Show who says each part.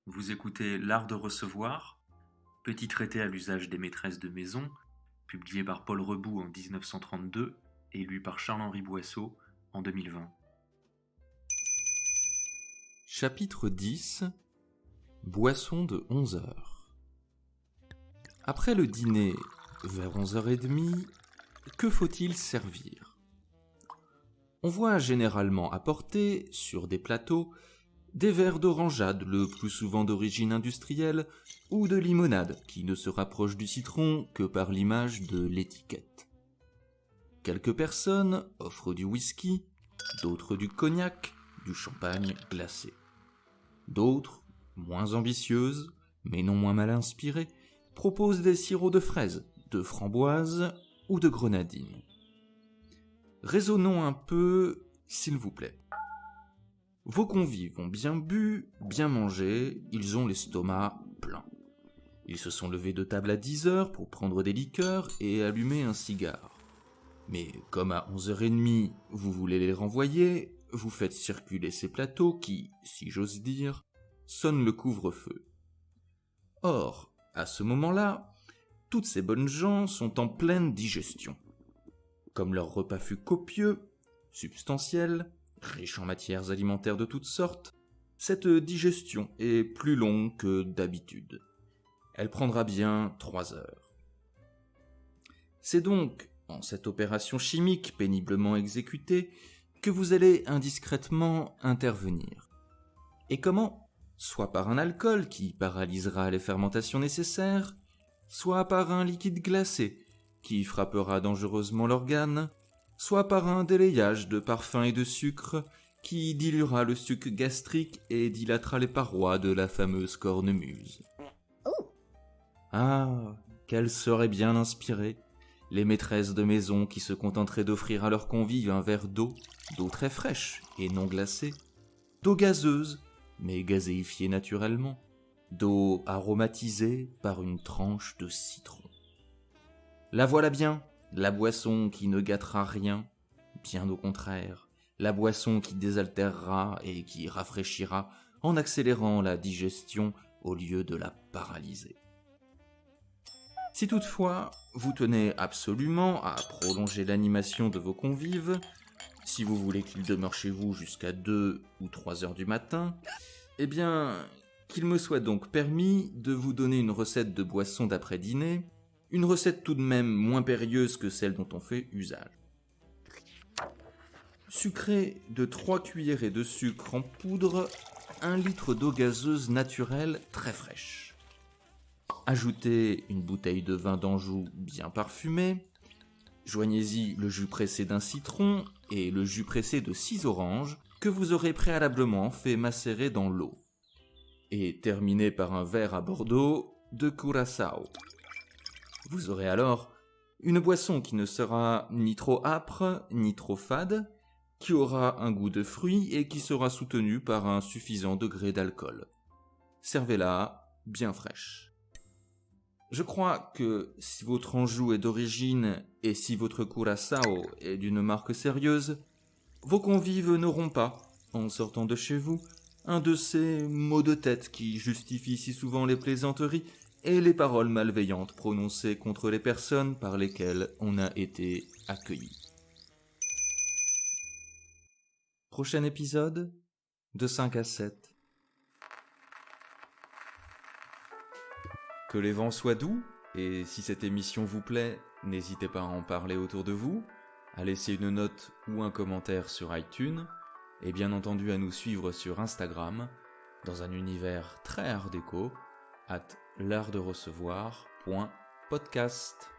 Speaker 1: Vous écoutez L'Art de recevoir, petit traité à l'usage des maîtresses de maison, publié par Paul Reboux en 1932 et lu par Charles-Henri Boisseau en 2020.
Speaker 2: Chapitre 10. Boisson de 11 heures. Après le dîner, vers 11h30, que faut-il servir ? On voit généralement apporter, sur des plateaux, des verres d'orangeade, le plus souvent d'origine industrielle, ou de limonade, qui ne se rapproche du citron que par l'image de l'étiquette. Quelques personnes offrent du whisky, d'autres du cognac, du champagne glacé. D'autres, moins ambitieuses, mais non moins mal inspirées, proposent des sirops de fraises, de framboises ou de grenadines. Raisonnons un peu, s'il vous plaît. Vos convives ont bien bu, bien mangé, ils ont l'estomac plein. Ils se sont levés de table à 10h pour prendre des liqueurs et allumer un cigare. Mais comme à 11h30, vous voulez les renvoyer, vous faites circuler ces plateaux qui, si j'ose dire, sonnent le couvre-feu. Or, à ce moment-là, toutes ces bonnes gens sont en pleine digestion. Comme leur repas fut copieux, substantiel, riche en matières alimentaires de toutes sortes, cette digestion est plus longue que d'habitude. Elle prendra bien 3 heures. C'est donc, en cette opération chimique péniblement exécutée, que vous allez indiscrètement intervenir. Et comment ? Soit par un alcool qui paralysera les fermentations nécessaires, soit par un liquide glacé qui frappera dangereusement l'organe, soit par un délayage de parfums et de sucre qui diluera le suc gastrique et dilatera les parois de la fameuse cornemuse. Ah, qu'elles seraient bien inspirées, les maîtresses de maison qui se contenteraient d'offrir à leurs convives un verre d'eau très fraîche et non glacée, d'eau gazeuse, mais gazéifiée naturellement, d'eau aromatisée par une tranche de citron. La voilà bien, la boisson qui ne gâtera rien, bien au contraire, la boisson qui désaltérera et qui rafraîchira en accélérant la digestion au lieu de la paralyser. Si toutefois, vous tenez absolument à prolonger l'animation de vos convives, si vous voulez qu'ils demeurent chez vous jusqu'à 2 ou 3 heures du matin, eh bien, qu'il me soit donc permis de vous donner une recette de boisson d'après-dîner, une recette tout de même moins périlleuse que celle dont on fait usage. Sucrez de 3 cuillerées de sucre en poudre 1 litre d'eau gazeuse naturelle très fraîche. Ajoutez une bouteille de vin d'Anjou bien parfumé, joignez-y le jus pressé d'un citron et le jus pressé de 6 oranges que vous aurez préalablement fait macérer dans l'eau. Et terminez par un verre à Bordeaux de curaçao. Vous aurez alors une boisson qui ne sera ni trop âpre ni trop fade, qui aura un goût de fruits et qui sera soutenue par un suffisant degré d'alcool. Servez-la bien fraîche. Je crois que si votre Anjou est d'origine et si votre curaçao est d'une marque sérieuse, vos convives n'auront pas, en sortant de chez vous, un de ces maux de tête qui justifient si souvent les plaisanteries et les paroles malveillantes prononcées contre les personnes par lesquelles on a été accueilli. Prochain épisode, de 5 à 7. Que les vents soient doux, et si cette émission vous plaît, n'hésitez pas à en parler autour de vous, à laisser une note ou un commentaire sur iTunes, et bien entendu à nous suivre sur Instagram, dans un univers très art déco, @l'artderecevoir.podcast.